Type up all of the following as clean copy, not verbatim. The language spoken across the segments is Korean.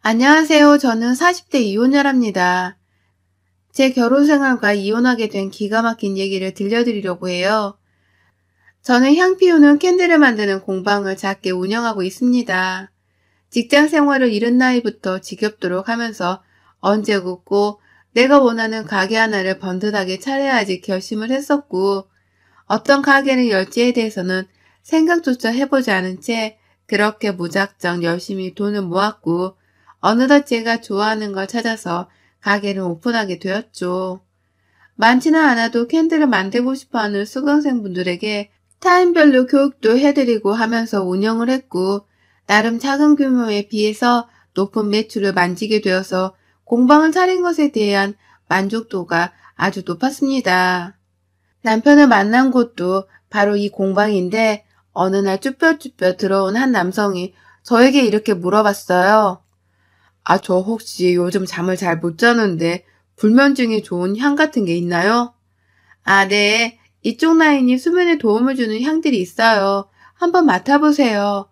안녕하세요. 저는 40대 이혼녀랍니다. 제 결혼 생활과 이혼하게 된 기가 막힌 얘기를 들려드리려고 해요. 저는 향 피우는 캔들을 만드는 공방을 작게 운영하고 있습니다. 직장 생활을 이른 나이부터 지겹도록 하면서 언제 굳고 내가 원하는 가게 하나를 번듯하게 차려야지 결심을 했었고, 어떤 가게를 열지에 대해서는 생각조차 해보지 않은 채 그렇게 무작정 열심히 돈을 모았고, 어느덧 제가 좋아하는 걸 찾아서 가게를 오픈하게 되었죠. 많지는 않아도 캔들을 만들고 싶어하는 수강생분들에게 타임별로 교육도 해드리고 하면서 운영을 했고, 나름 작은 규모에 비해서 높은 매출을 만지게 되어서 공방을 차린 것에 대한 만족도가 아주 높았습니다. 남편을 만난 곳도 바로 이 공방인데, 어느 날 쭈뼛쭈뼛 들어온 한 남성이 저에게 이렇게 물어봤어요. 저 혹시 요즘 잠을 잘 못 자는데 불면증에 좋은 향 같은 게 있나요? 네. 이쪽 라인이 수면에 도움을 주는 향들이 있어요. 한번 맡아보세요.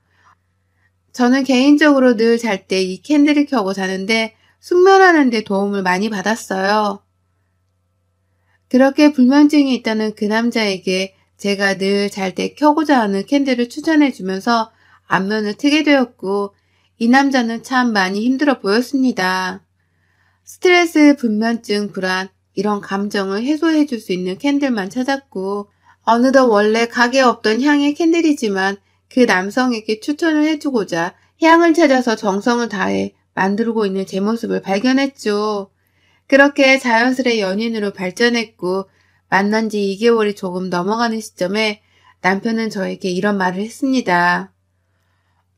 저는 개인적으로 늘 잘 때 이 캔들을 켜고 자는데 숙면하는 데 도움을 많이 받았어요. 그렇게 불면증이 있다는 그 남자에게 제가 늘 잘 때 켜고자 하는 캔들을 추천해주면서 안면을 트게 되었고, 이 남자는 참 많이 힘들어 보였습니다. 스트레스, 불면증, 불안, 이런 감정을 해소해 줄 수 있는 캔들만 찾았고, 어느덧 원래 가게에 없던 향의 캔들이지만 그 남성에게 추천을 해주고자 향을 찾아서 정성을 다해 만들고 있는 제 모습을 발견했죠. 그렇게 자연스레 연인으로 발전했고, 만난 지 2개월이 조금 넘어가는 시점에 남편은 저에게 이런 말을 했습니다.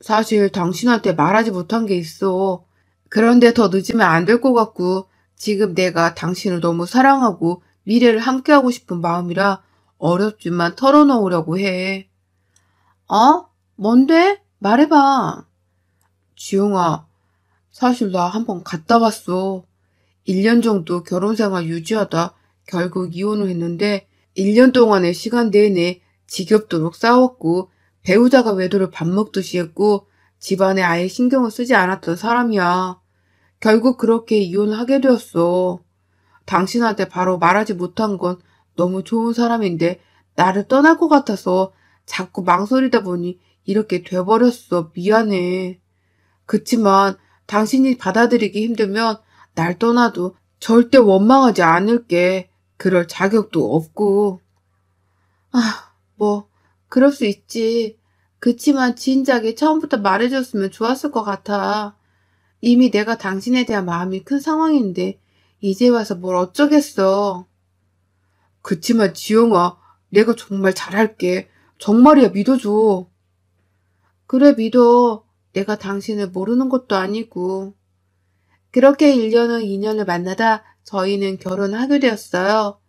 사실 당신한테 말하지 못한 게 있어. 그런데 더 늦으면 안 될 것 같고, 지금 내가 당신을 너무 사랑하고 미래를 함께하고 싶은 마음이라 어렵지만 털어놓으려고 해. 뭔데? 말해봐. 지용아, 사실 나 한번 갔다 왔어. 1년 정도 결혼생활 유지하다 결국 이혼을 했는데, 1년 동안의 시간 내내 지겹도록 싸웠고 배우자가 외도를 밥 먹듯이 했고 집안에 아예 신경을 쓰지 않았던 사람이야. 결국 그렇게 이혼을 하게 되었어. 당신한테 바로 말하지 못한 건 너무 좋은 사람인데 나를 떠날 것 같아서 자꾸 망설이다 보니 이렇게 돼버렸어. 미안해. 그치만 당신이 받아들이기 힘들면 날 떠나도 절대 원망하지 않을게. 그럴 자격도 없고. 그럴 수 있지. 그치만 진작에 처음부터 말해줬으면 좋았을 것 같아. 이미 내가 당신에 대한 마음이 큰 상황인데 이제 와서 뭘 어쩌겠어. 그치만 지영아, 내가 정말 잘할게. 정말이야, 믿어줘. 그래, 믿어. 내가 당신을 모르는 것도 아니고. 그렇게 1년후 2년을 만나다 저희는 결혼하게 되었어요.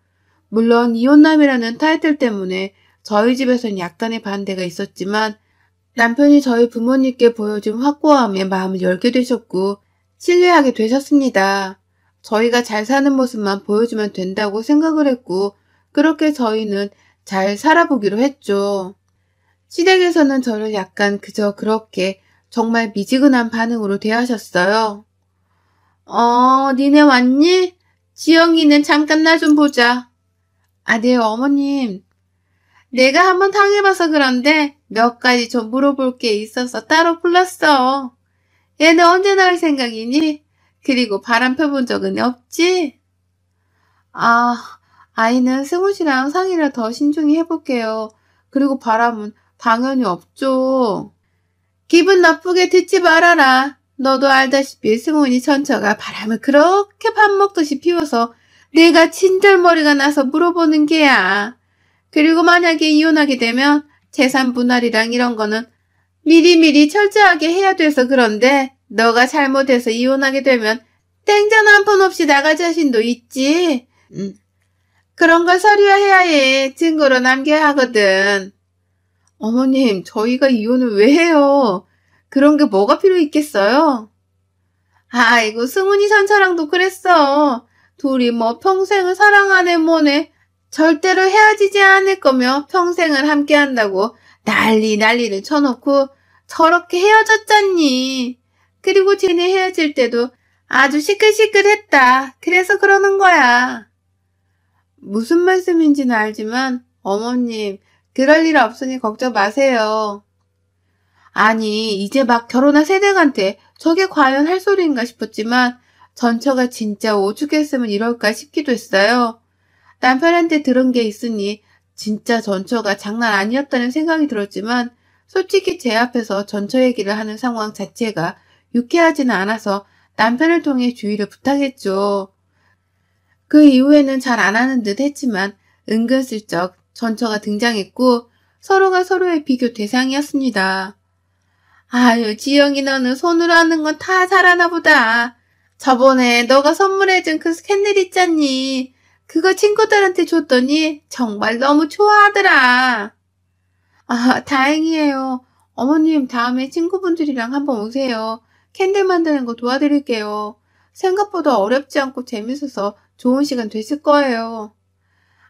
물론 이혼남이라는 타이틀 때문에 저희 집에선 약간의 반대가 있었지만, 남편이 저희 부모님께 보여준 확고함에 마음을 열게 되셨고 신뢰하게 되셨습니다. 저희가 잘 사는 모습만 보여주면 된다고 생각을 했고, 그렇게 저희는 잘 살아보기로 했죠. 시댁에서는 저를 약간 그저 그렇게 정말 미지근한 반응으로 대하셨어요. 니네 왔니? 지영이는 잠깐 나 좀 보자. 네, 어머님. 내가 한번 당해봐서 그런데 몇 가지 좀 물어볼 게 있어서 따로 불렀어. 얘는 언제 나올 생각이니? 그리고 바람 펴본 적은 없지? 아이는 승우 씨랑 상의를 더 신중히 해볼게요. 그리고 바람은 당연히 없죠. 기분 나쁘게 듣지 말아라. 너도 알다시피 승훈이 전처가 바람을 그렇게 밥 먹듯이 피워서 내가 친절머리가 나서 물어보는 게야. 그리고 만약에 이혼하게 되면 재산 분할이랑 이런 거는 미리미리 철저하게 해야 돼서 그런데, 너가 잘못해서 이혼하게 되면 땡전 한 푼 없이 나갈 자신도 있지. 그런 걸 서류화해야 해. 증거로 남겨야 하거든. 어머님, 저희가 이혼을 왜 해요? 그런 게 뭐가 필요 있겠어요? 아이고, 승훈이 선처랑도 그랬어. 둘이 평생을 사랑하네 뭐네. 절대로 헤어지지 않을 거며 평생을 함께 한다고 난리를 쳐놓고 저렇게 헤어졌잖니. 그리고 쟤네 헤어질 때도 아주 시끌시끌했다. 그래서 그러는 거야. 무슨 말씀인지는 알지만 어머님, 그럴 일 없으니 걱정 마세요. 아니, 이제 막 결혼한 새댁한테 저게 과연 할 소리인가 싶었지만 전처가 진짜 오죽했으면 이럴까 싶기도 했어요. 남편한테 들은 게 있으니 진짜 전처가 장난 아니었다는 생각이 들었지만 솔직히 제 앞에서 전처 얘기를 하는 상황 자체가 유쾌하지는 않아서 남편을 통해 주의를 부탁했죠. 그 이후에는 잘 안 하는 듯 했지만 은근슬쩍 전처가 등장했고 서로가 서로의 비교 대상이었습니다. 아유, 지영이 너는 손으로 하는 건 다 잘하나 보다. 저번에 너가 선물해준 그 캔들 있잖니. 그거 친구들한테 줬더니 정말 너무 좋아하더라. 아, 다행이에요. 어머님, 다음에 친구분들이랑 한번 오세요. 캔들 만드는 거 도와드릴게요. 생각보다 어렵지 않고 재밌어서 좋은 시간 되실 거예요.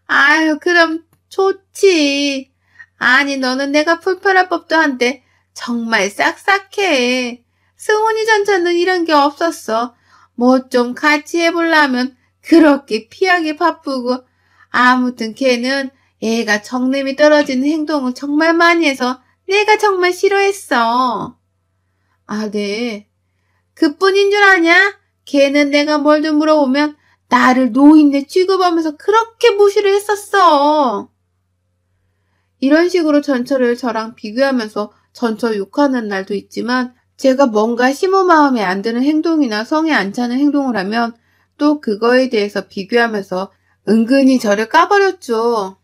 아유, 그럼 좋지. 아니, 너는 내가 불편할 법도 한데 정말 싹싹해. 승훈이 전처는 이런 게 없었어. 뭐 좀 같이 해보려면 그렇게 피하기 바쁘고. 아무튼 걔는 애가 정냄이 떨어지는 행동을 정말 많이 해서 내가 정말 싫어했어. 아, 네. 그뿐인 줄 아냐? 걔는 내가 뭘 좀 물어보면 나를 노인네 취급하면서 그렇게 무시를 했었어. 이런 식으로 전처를 저랑 비교하면서 전처 욕하는 날도 있지만 제가 뭔가 심호 마음에 안 드는 행동이나 성에 안 차는 행동을 하면 또 그거에 대해서 비교하면서 은근히 저를 까버렸죠.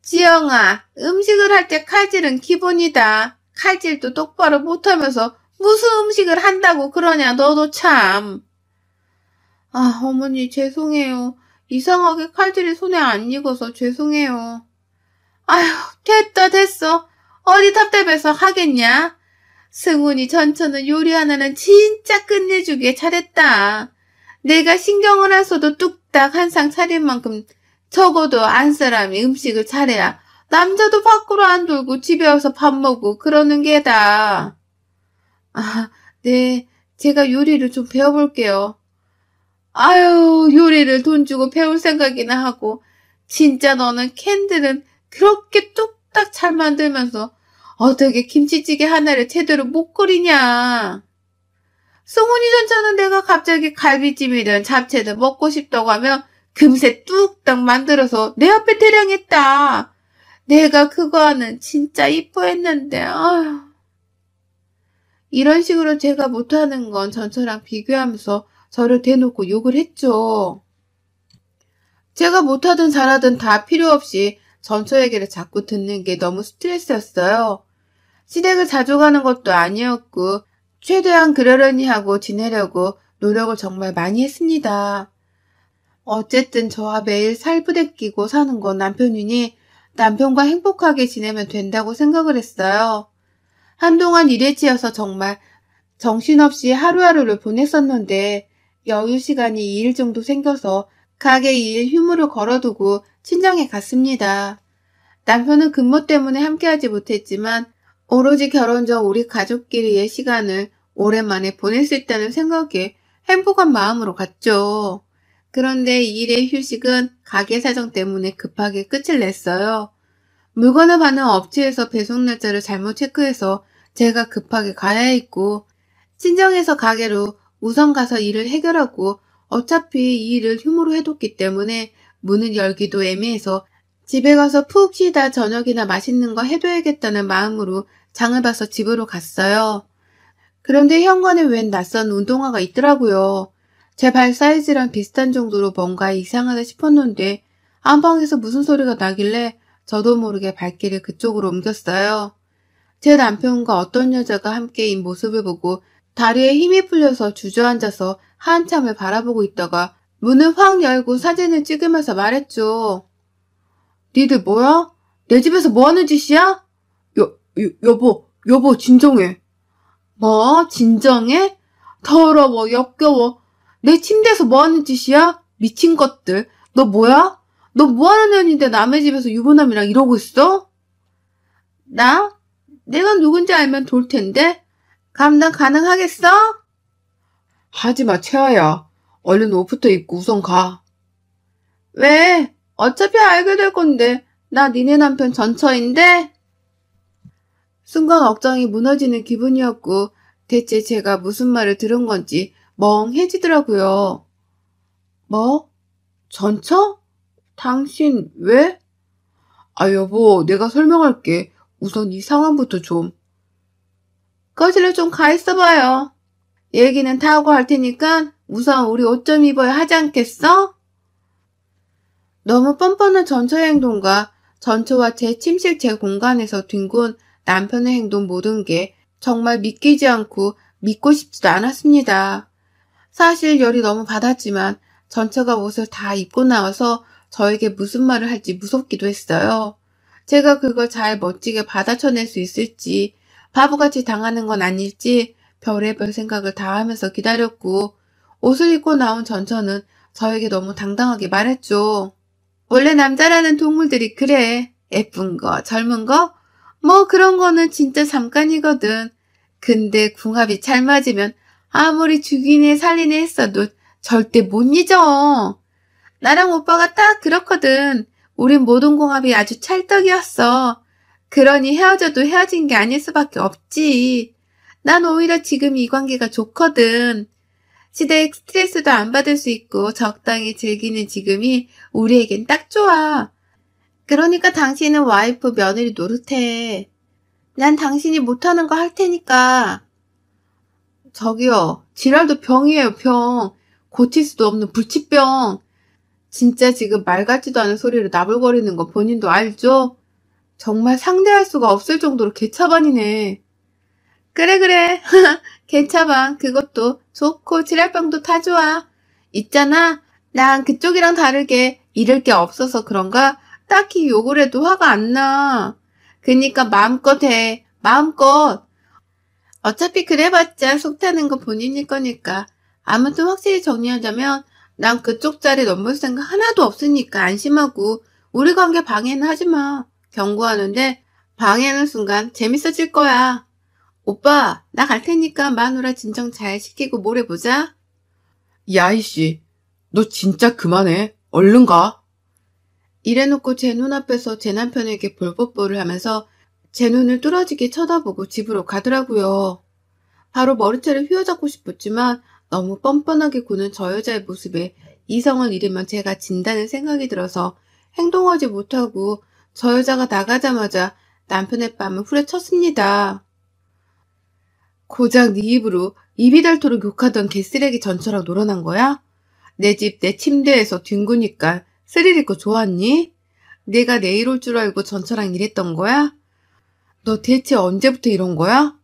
지영아, 음식을 할 때 칼질은 기본이다. 칼질도 똑바로 못하면서 무슨 음식을 한다고 그러냐, 너도 참. 아, 어머니 죄송해요. 이상하게 칼질이 손에 안 익어서 죄송해요. 아휴, 됐어. 어디 답답해서 하겠냐? 승훈이 전처는 요리 하나는 진짜 끝내주게 잘했다. 내가 신경을 안 써도 뚝딱 한 상 차릴 만큼 적어도 안 사람이 음식을 잘해야 남자도 밖으로 안 돌고 집에 와서 밥 먹고 그러는 게다. 아, 네. 제가 요리를 좀 배워볼게요. 아유, 요리를 돈 주고 배울 생각이나 하고. 진짜 너는 캔들은 그렇게 뚝딱 잘 만들면서 어떻게 김치찌개 하나를 제대로 못 끓이냐. 승훈이 전처는 내가 갑자기 갈비찜이든 잡채든 먹고 싶다고 하면 금세 뚝딱 만들어서 내 앞에 대량했다. 내가 그거는 진짜 이뻐했는데. 아휴. 이런 식으로 제가 못하는 건 전처랑 비교하면서 저를 대놓고 욕을 했죠. 제가 못하든 잘하든 다 필요 없이 전처 얘기를 자꾸 듣는 게 너무 스트레스였어요. 시댁을 자주 가는 것도 아니었고 최대한 그러려니 하고 지내려고 노력을 정말 많이 했습니다. 어쨌든 저와 매일 살부대끼고 사는 건 남편이니 남편과 행복하게 지내면 된다고 생각을 했어요. 한동안 일에 치여서 정말 정신없이 하루하루를 보냈었는데 여유 시간이 2일 정도 생겨서 가게 2일 휴무를 걸어두고 친정에 갔습니다. 남편은 근무 때문에 함께하지 못했지만 오로지 결혼 전 우리 가족끼리의 시간을 오랜만에 보낼 수 있다는 생각에 행복한 마음으로 갔죠. 그런데 2일의 휴식은 가게 사정 때문에 급하게 끝을 냈어요. 물건을 받는 업체에서 배송 날짜를 잘못 체크해서 제가 급하게 가야 했고 친정에서 가게로 우선 가서 일을 해결하고 어차피 이 일을 휴무로 해뒀기 때문에 문을 열기도 애매해서 집에 가서 푹 쉬다 저녁이나 맛있는 거 해둬야겠다는 마음으로 장을 봐서 집으로 갔어요. 그런데 현관에 웬 낯선 운동화가 있더라고요. 제 발 사이즈랑 비슷한 정도로 뭔가 이상하다 싶었는데 안방에서 무슨 소리가 나길래 저도 모르게 발길을 그쪽으로 옮겼어요. 제 남편과 어떤 여자가 함께인 모습을 보고 다리에 힘이 풀려서 주저앉아서 한참을 바라보고 있다가 문을 확 열고 사진을 찍으면서 말했죠. 니들 뭐야? 내 집에서 뭐하는 짓이야? 여보, 진정해. 뭐? 진정해? 더러워, 역겨워. 내 침대에서 뭐하는 짓이야? 미친 것들. 너 뭐야? 너 뭐하는 년인데 남의 집에서 유부남이랑 이러고 있어? 나? 내가 누군지 알면 돌 텐데? 감당 가능하겠어? 하지마, 채아야. 얼른 옷부터 입고 우선 가. 왜? 어차피 알게 될 건데. 나 니네 남편 전처인데? 순간 억장이 무너지는 기분이었고 대체 제가 무슨 말을 들은 건지 멍해지더라고요. 뭐? 전처? 당신 왜? 아, 여보, 내가 설명할게. 우선 이 상황부터 좀. 거실로 좀 가 있어봐요. 얘기는 다 하고 할 테니까 우선 우리 옷 좀 입어야 하지 않겠어? 너무 뻔뻔한 전처의 행동과 전처와 제 침실 제 공간에서 뒹군 남편의 행동 모든 게 정말 믿기지 않고 믿고 싶지도 않았습니다. 사실 열이 너무 받았지만 전처가 옷을 다 입고 나와서 저에게 무슨 말을 할지 무섭기도 했어요. 제가 그걸 잘 멋지게 받아쳐낼 수 있을지, 바보같이 당하는 건 아닐지 별의별 생각을 다 하면서 기다렸고, 옷을 입고 나온 전처는 저에게 너무 당당하게 말했죠. 원래 남자라는 동물들이 그래. 예쁜 거, 젊은 거? 뭐 그런 거는 진짜 잠깐이거든. 근데 궁합이 잘 맞으면 아무리 죽이네 살리네 했어도 절대 못 잊어. 나랑 오빠가 딱 그렇거든. 우린 모든 궁합이 아주 찰떡이었어. 그러니 헤어져도 헤어진 게 아닐 수밖에 없지. 난 오히려 지금 이 관계가 좋거든. 시대에 스트레스도 안 받을 수 있고 적당히 즐기는 지금이 우리에겐 딱 좋아. 그러니까 당신은 와이프 며느리 노릇해. 난 당신이 못하는 거 할 테니까. 저기요, 지랄도 병이에요, 병. 고칠 수도 없는 불치병. 진짜 지금 말 같지도 않은 소리를 나불거리는 거 본인도 알죠? 정말 상대할 수가 없을 정도로 개차반이네. 그래. 개차방 그것도 좋고 지랄병도 다 좋아. 있잖아. 난 그쪽이랑 다르게 잃을 게 없어서 그런가 딱히 욕을 해도 화가 안 나. 그니까 마음껏 해. 마음껏. 어차피 그래봤자 속 타는 거 본인일 거니까. 아무튼 확실히 정리하자면 난 그쪽 자리 넘볼 생각 하나도 없으니까 안심하고 우리 관계 방해는 하지 마. 경고하는데 방해하는 순간 재밌어질 거야. 오빠, 나 갈 테니까 마누라 진정 잘 시키고 모레 보자. 야, 이씨. 너 진짜 그만해. 얼른 가. 이래놓고 제 눈앞에서 제 남편에게 볼뽀뽀를 하면서 제 눈을 뚫어지게 쳐다보고 집으로 가더라고요. 바로 머리채를 휘어잡고 싶었지만 너무 뻔뻔하게 구는 저 여자의 모습에 이성을 잃으면 제가 진다는 생각이 들어서 행동하지 못하고 저 여자가 나가자마자 남편의 뺨을 후려쳤습니다. 고작 네 입으로 입이 닳도록 욕하던 개쓰레기 전처랑 놀아난 거야? 내 집 내 침대에서 뒹구니까 스릴 있고 좋았니? 내가 내일 올 줄 알고 전처랑 일했던 거야? 너 대체 언제부터 이런 거야?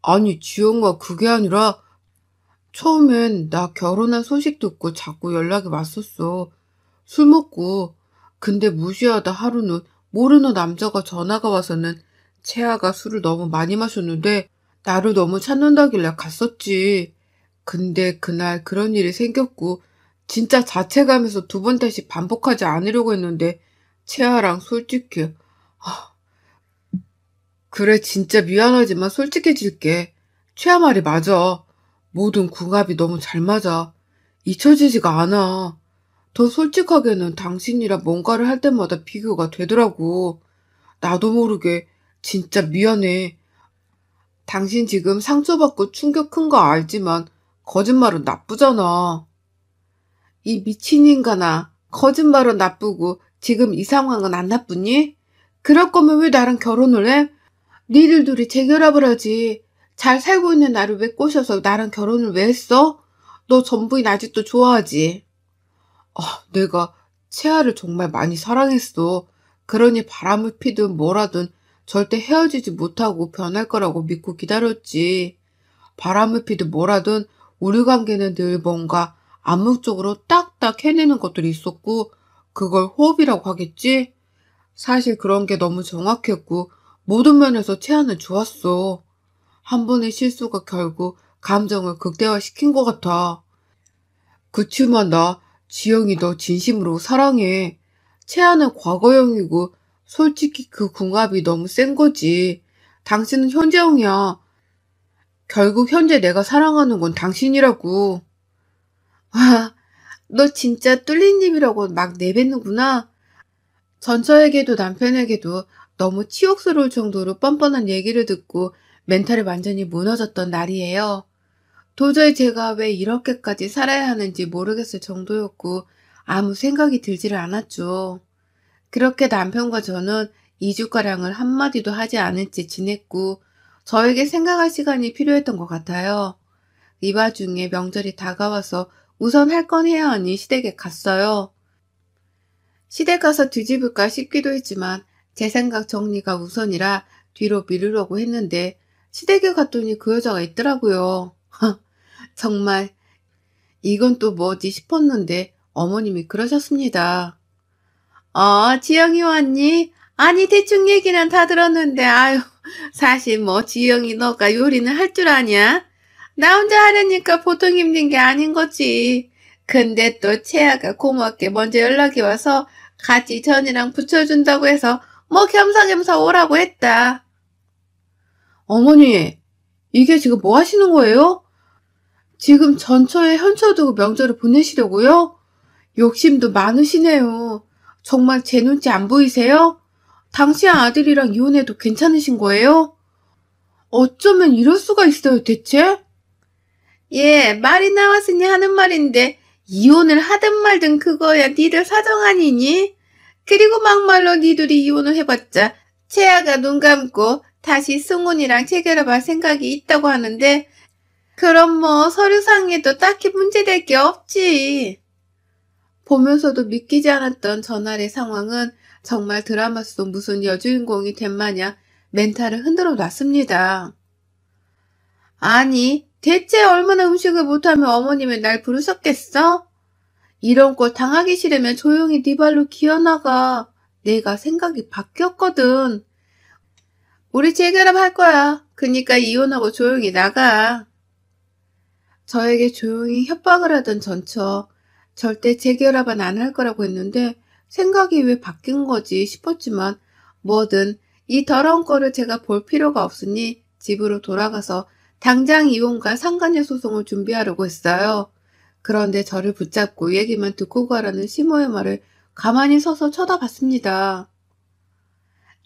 아니, 지영아, 그게 아니라 처음엔 나 결혼한 소식 듣고 자꾸 연락이 왔었어. 술 먹고. 근데 무시하다 하루는 모르는 남자가 전화가 와서는 채아가 술을 너무 많이 마셨는데 나를 너무 찾는다길래 갔었지. 근데 그날 그런 일이 생겼고 진짜 자책하면서 두 번 다시 반복하지 않으려고 했는데 채아랑 솔직히 그래 진짜 미안하지만 솔직해질게. 채아 말이 맞아. 모든 궁합이 너무 잘 맞아. 잊혀지지가 않아. 더 솔직하게는 당신이랑 뭔가를 할 때마다 비교가 되더라고. 나도 모르게 진짜 미안해. 당신 지금 상처받고 충격 큰 거 알지만 거짓말은 나쁘잖아. 이 미친 인간아. 거짓말은 나쁘고 지금 이 상황은 안 나쁘니? 그럴 거면 왜 나랑 결혼을 해? 니들 둘이 재결합을 하지. 잘 살고 있는 나를 왜 꼬셔서 나랑 결혼을 왜 했어? 너 전부인 아직도 좋아하지? 내가 채아를 정말 많이 사랑했어. 그러니 바람을 피든 뭐라든 절대 헤어지지 못하고 변할 거라고 믿고 기다렸지. 바람을 피든 뭐라든 우리 관계는 늘 뭔가 암묵적으로 딱딱 해내는 것들이 있었고 그걸 호흡이라고 하겠지? 사실 그런 게 너무 정확했고 모든 면에서 채아는 좋았어. 한 번의 실수가 결국 감정을 극대화시킨 것 같아. 그치만 나 지영이 너 진심으로 사랑해. 채아는 과거형이고 솔직히 그 궁합이 너무 센 거지. 당신은 현재형이야. 결국 현재 내가 사랑하는 건 당신이라고. 와, 너 진짜 뚫린 입이라고 막 내뱉는구나. 전처에게도 남편에게도 너무 치욕스러울 정도로 뻔뻔한 얘기를 듣고 멘탈이 완전히 무너졌던 날이에요. 도저히 제가 왜 이렇게까지 살아야 하는지 모르겠을 정도였고 아무 생각이 들지를 않았죠. 그렇게 남편과 저는 2주가량을 한마디도 하지 않은 채 지냈고 저에게 생각할 시간이 필요했던 것 같아요. 이 와중에 명절이 다가와서 우선 할 건 해야 하니 시댁에 갔어요. 시댁 가서 뒤집을까 싶기도 했지만 제 생각 정리가 우선이라 뒤로 미루려고 했는데 시댁에 갔더니 그 여자가 있더라고요. 정말 이건 또 뭐지 싶었는데 어머님이 그러셨습니다. 지영이 왔니? 아니 대충 얘기는 다 들었는데 아유 사실 뭐 지영이 너가 요리는 할 줄 아냐? 나 혼자 하려니까 보통 힘든 게 아닌 거지. 근데 또 채아가 고맙게 먼저 연락이 와서 같이 전이랑 붙여준다고 해서 뭐 겸사겸사 오라고 했다. 어머니, 이게 지금 뭐 하시는 거예요? 지금 전처에 현처 두고 명절을 보내시려고요? 욕심도 많으시네요. 정말 제 눈치 안 보이세요? 당신 아들이랑 이혼해도 괜찮으신 거예요? 어쩌면 이럴 수가 있어요, 대체? 예, 말이 나왔으니 하는 말인데 이혼을 하든 말든 그거야 니들 사정 아니니? 그리고 막말로 니들이 이혼을 해봤자 채아가 눈 감고 다시 승훈이랑 체결해볼 생각이 있다고 하는데 그럼 뭐 서류상에도 딱히 문제될 게 없지. 보면서도 믿기지 않았던 전날의 상황은 정말 드라마 속 무슨 여주인공이 된 마냥 멘탈을 흔들어 놨습니다. 아니, 대체 얼마나 음식을 못하면 어머님이 날 부르셨겠어? 이런 꼴 당하기 싫으면 조용히 네 발로 기어나가. 내가 생각이 바뀌었거든. 우리 재결합할 거야. 그니까 이혼하고 조용히 나가. 저에게 조용히 협박을 하던 전처. 절대 재결합은 안 할 거라고 했는데 생각이 왜 바뀐 거지 싶었지만 뭐든 이 더러운 꼴을 제가 볼 필요가 없으니 집으로 돌아가서 당장 이혼과 상간녀 소송을 준비하려고 했어요. 그런데 저를 붙잡고 얘기만 듣고 가라는 시모의 말을 가만히 서서 쳐다봤습니다.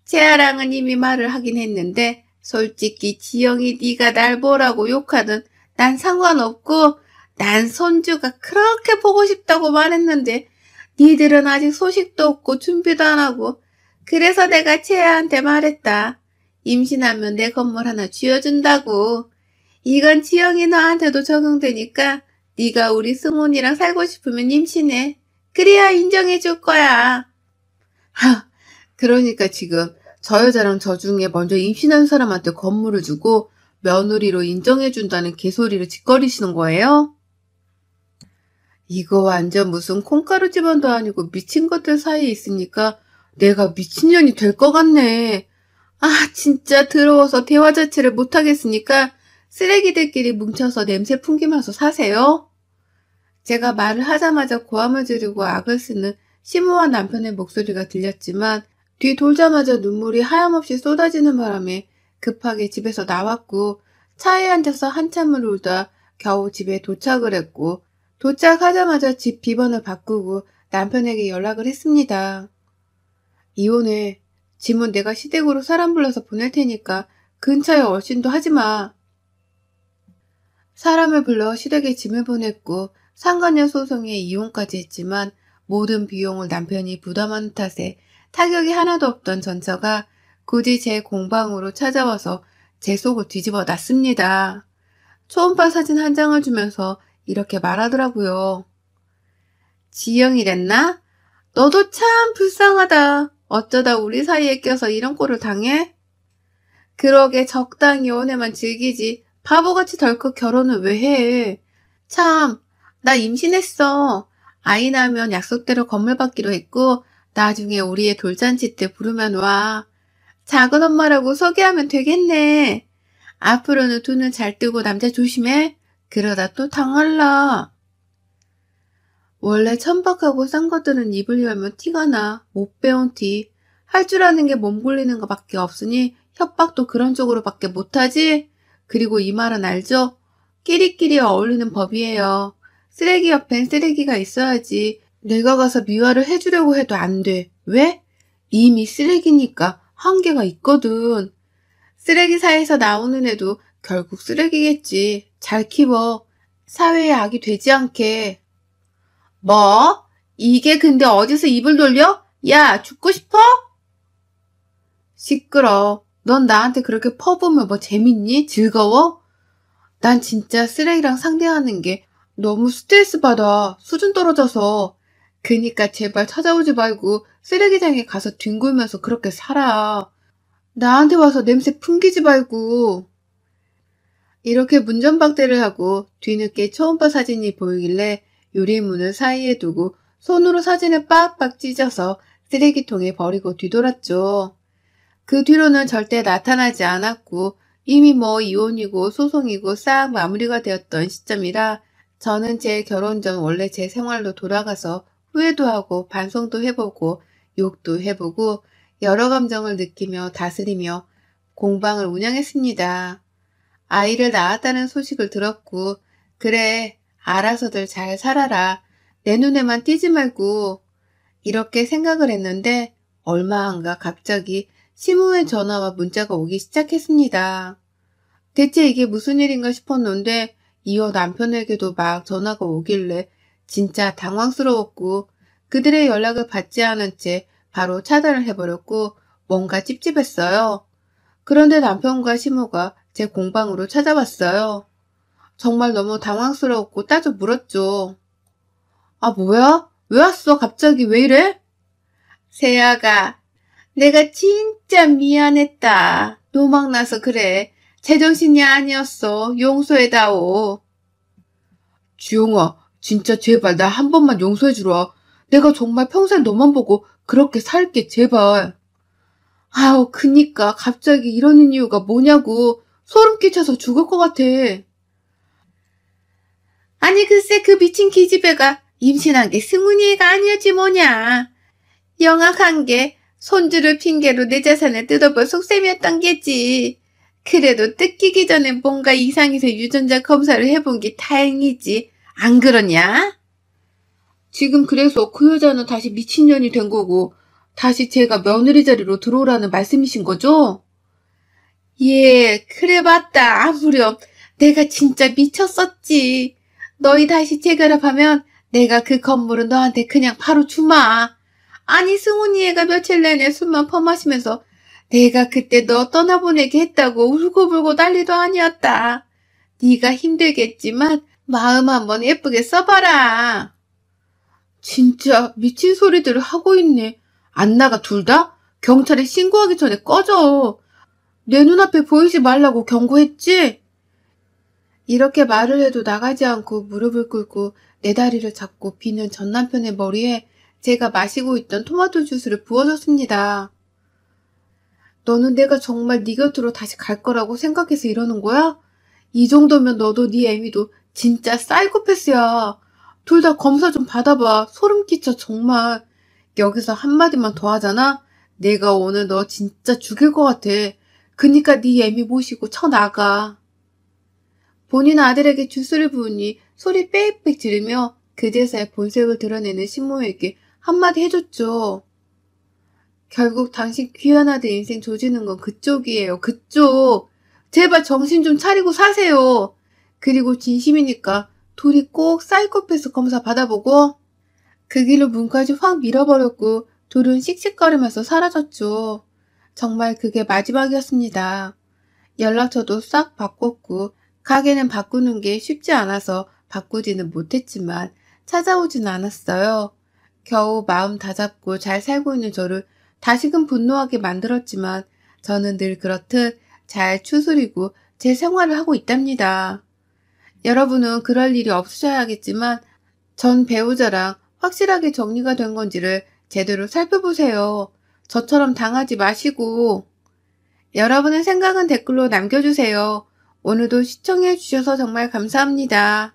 채아랑은 이미 말을 하긴 했는데 솔직히 지영이 네가 날 뭐라고 욕하든 난 상관없고 난 손주가 그렇게 보고 싶다고 말했는데 니들은 아직 소식도 없고 준비도 안 하고 그래서 내가 채아한테 말했다. 임신하면 내 건물 하나 쥐어준다고. 이건 지영이 너한테도 적용되니까 네가 우리 승훈이랑 살고 싶으면 임신해. 그래야 인정해 줄 거야. 그러니까 지금 저 여자랑 저 중에 먼저 임신한 사람한테 건물을 주고 며느리로 인정해준다는 개소리를 짓거리시는 거예요? 이거 완전 무슨 콩가루 집안도 아니고 미친 것들 사이에 있으니까 내가 미친년이 될 것 같네. 진짜 더러워서 대화 자체를 못하겠으니까 쓰레기들끼리 뭉쳐서 냄새 풍기면서 사세요. 제가 말을 하자마자 고함을 지르고 악을 쓰는 시무한 남편의 목소리가 들렸지만 뒤 돌자마자 눈물이 하염없이 쏟아지는 바람에 급하게 집에서 나왔고 차에 앉아서 한참을 울다 겨우 집에 도착을 했고 도착하자마자 집 비번을 바꾸고 남편에게 연락을 했습니다. 이혼해. 짐은 내가 시댁으로 사람 불러서 보낼 테니까 근처에 얼씬도 하지 마. 사람을 불러 시댁에 짐을 보냈고 상간녀 소송에 이혼까지 했지만 모든 비용을 남편이 부담하는 탓에 타격이 하나도 없던 전처가 굳이 제 공방으로 찾아와서 제 속을 뒤집어 놨습니다. 초음파 사진 한 장을 주면서 이렇게 말하더라고요. 지영이랬나? 너도 참 불쌍하다. 어쩌다 우리 사이에 껴서 이런 꼴을 당해? 그러게 적당히 연애만 즐기지 바보같이 덜컥 결혼을 왜 해? 참, 나 임신했어. 아이 낳으면 약속대로 건물 받기로 했고 나중에 우리의 돌잔치 때 부르면 와. 작은 엄마라고 소개하면 되겠네. 앞으로는 두 눈 잘 뜨고 남자 조심해. 그러다 또 당할라. 원래 천박하고 싼 것들은 입을 열면 티가 나. 못 배운 티. 할 줄 아는 게 몸 굴리는 것밖에 없으니 협박도 그런 쪽으로밖에 못하지? 그리고 이 말은 알죠? 끼리끼리 어울리는 법이에요. 쓰레기 옆엔 쓰레기가 있어야지. 내가 가서 미화를 해주려고 해도 안 돼. 왜? 이미 쓰레기니까 한계가 있거든. 쓰레기사에서 나오는 애도 결국 쓰레기겠지. 잘 키워. 사회의 악이 되지 않게. 뭐? 이게 근데 어디서 입을 돌려? 야, 죽고 싶어? 시끄러. 넌 나한테 그렇게 퍼보면 뭐 재밌니? 즐거워? 난 진짜 쓰레기랑 상대하는 게 너무 스트레스 받아. 수준 떨어져서. 그니까 제발 찾아오지 말고 쓰레기장에 가서 뒹굴면서 그렇게 살아. 나한테 와서 냄새 풍기지 말고. 이렇게 문전박대를 하고 뒤늦게 초음파 사진이 보이길래 유리문을 사이에 두고 손으로 사진을 빡빡 찢어서 쓰레기통에 버리고 뒤돌았죠. 그 뒤로는 절대 나타나지 않았고 이미 뭐 이혼이고 소송이고 싹 마무리가 되었던 시점이라 저는 제 결혼 전 원래 제 생활로 돌아가서 후회도 하고 반성도 해보고 욕도 해보고 여러 감정을 느끼며 다스리며 공방을 운영했습니다. 아이를 낳았다는 소식을 들었고 그래 알아서들 잘 살아라. 내 눈에만 띄지 말고 이렇게 생각을 했는데 얼마 안가 갑자기 시무의 전화와 문자가 오기 시작했습니다. 대체 이게 무슨 일인가 싶었는데 이어 남편에게도 막 전화가 오길래 진짜 당황스러웠고 그들의 연락을 받지 않은 채 바로 차단을 해버렸고 뭔가 찝찝했어요. 그런데 남편과 시무가 제 공방으로 찾아왔어요. 정말 너무 당황스러웠고 따져 물었죠. 아 뭐야? 왜 왔어? 갑자기 왜 이래? 세아가 내가 진짜 미안했다. 노망나서 그래. 제정신이 아니었어. 용서해다오. 지용아, 진짜 제발 나 한 번만 용서해주라. 내가 정말 평생 너만 보고 그렇게 살게, 제발. 아우 그니까 갑자기 이러는 이유가 뭐냐고. 소름 끼쳐서 죽을 것 같아. 아니 글쎄 그 미친 기집애가 임신한 게 승훈이 애가 아니었지 뭐냐. 영악한 게 손주를 핑계로 내 자산을 뜯어볼 속셈이었던 게지. 그래도 뜯기기 전에 뭔가 이상해서 유전자 검사를 해본 게 다행이지. 안 그러냐? 지금 그래서 그 여자는 다시 미친년이 된 거고 다시 제가 며느리 자리로 들어오라는 말씀이신 거죠? 예, 그래 맞다. 아무렴 내가 진짜 미쳤었지. 너희 다시 재결합하면 내가 그 건물은 너한테 그냥 바로 주마. 아니 승훈이 애가 며칠 내내 술만 퍼마시면서 내가 그때 너 떠나보내게 했다고 울고불고 난리도 아니었다. 네가 힘들겠지만 마음 한번 예쁘게 써봐라. 진짜 미친 소리들을 하고 있네. 안 나가 둘 다? 경찰에 신고하기 전에 꺼져. 내 눈앞에 보이지 말라고 경고했지? 이렇게 말을 해도 나가지 않고 무릎을 꿇고 내 다리를 잡고 비는 전 남편의 머리에 제가 마시고 있던 토마토 주스를 부어줬습니다. 너는 내가 정말 네 곁으로 다시 갈 거라고 생각해서 이러는 거야? 이 정도면 너도 네 애미도 진짜 사이코패스야. 둘 다 검사 좀 받아봐. 소름 끼쳐 정말. 여기서 한마디만 더 하잖아? 내가 오늘 너 진짜 죽일 것 같아. 그니까 네 애미 모시고 쳐나가. 본인 아들에게 주스를 부으니 소리 빽빽 지르며 그제서야 본색을 드러내는 신모에게 한마디 해줬죠. 결국 당신 귀한 아들 인생 조지는 건 그쪽이에요. 그쪽. 제발 정신 좀 차리고 사세요. 그리고 진심이니까 둘이 꼭 사이코패스 검사 받아보고. 그 길로 문까지 확 밀어버렸고 둘은 씩씩거리면서 사라졌죠. 정말 그게 마지막이었습니다. 연락처도 싹 바꿨고 가게는 바꾸는 게 쉽지 않아서 바꾸지는 못했지만 찾아오진 않았어요. 겨우 마음 다잡고 잘 살고 있는 저를 다시금 분노하게 만들었지만 저는 늘 그렇듯 잘 추스리고 제 생활을 하고 있답니다. 여러분은 그럴 일이 없으셔야겠지만 전 배우자랑 확실하게 정리가 된 건지를 제대로 살펴보세요. 저처럼 당하지 마시고. 여러분의 생각은 댓글로 남겨주세요. 오늘도 시청해주셔서 정말 감사합니다.